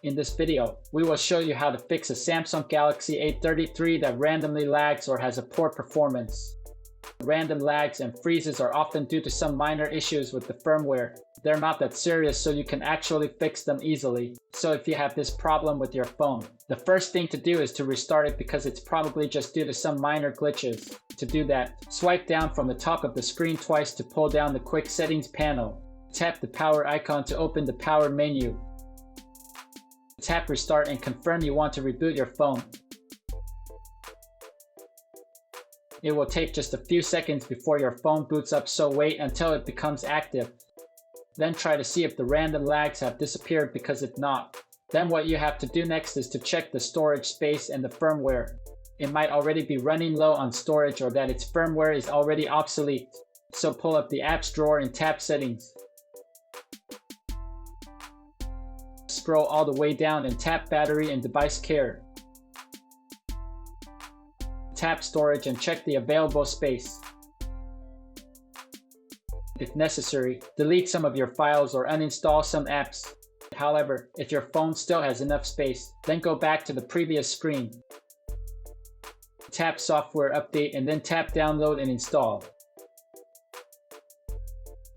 In this video, we will show you how to fix a Samsung Galaxy A33 that randomly lags or has a poor performance. Random lags and freezes are often due to some minor issues with the firmware. They're not that serious, so you can actually fix them easily. So if you have this problem with your phone, the first thing to do is to restart it because it's probably just due to some minor glitches. To do that, swipe down from the top of the screen twice to pull down the quick settings panel. Tap the power icon to open the power menu. Tap restart and confirm you want to reboot your phone. It will take just a few seconds before your phone boots up, so wait until it becomes active. Then try to see if the random lags have disappeared, because if not, then what you have to do next is to check the storage space and the firmware. It might already be running low on storage or that its firmware is already obsolete. So pull up the apps drawer and tap settings. Scroll all the way down and tap battery and device care. Tap storage and check the available space. If necessary, delete some of your files or uninstall some apps. However, if your phone still has enough space, then go back to the previous screen. Tap software update and then tap download and install.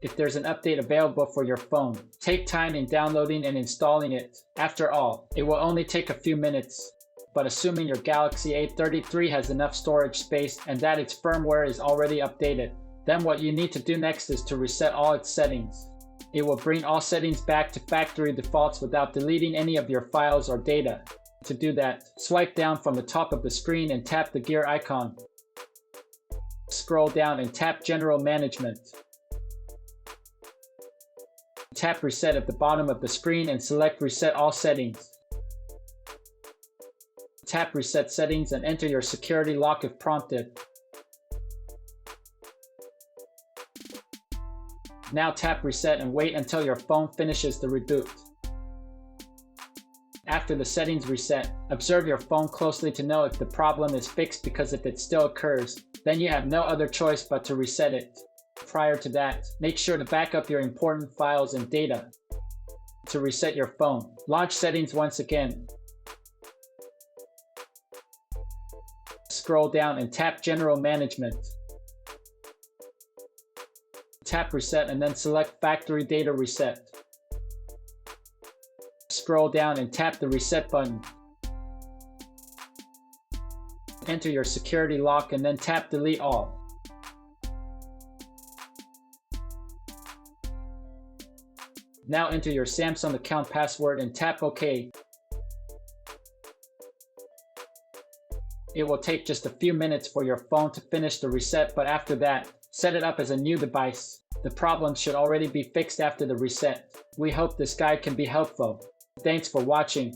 If there's an update available for your phone, take time in downloading and installing it. After all, it will only take a few minutes. But assuming your Galaxy A33 has enough storage space and that its firmware is already updated, then what you need to do next is to reset all its settings. It will bring all settings back to factory defaults without deleting any of your files or data. To do that, swipe down from the top of the screen and tap the gear icon. Scroll down and tap General Management. Tap Reset at the bottom of the screen and select Reset All Settings. Tap Reset Settings and enter your security lock if prompted. Now tap Reset and wait until your phone finishes the reboot. After the settings reset, observe your phone closely to know if the problem is fixed, because if it still occurs, then you have no other choice but to reset it. Prior to that, make sure to back up your important files and data. To reset your phone, launch settings once again. Scroll down and tap General Management. Tap Reset and then select Factory Data Reset. Scroll down and tap the Reset button. Enter your security lock and then tap Delete All. Now enter your Samsung account password and tap OK. It will take just a few minutes for your phone to finish the reset, but after that, set it up as a new device. The problem should already be fixed after the reset. We hope this guide can be helpful. Thanks for watching.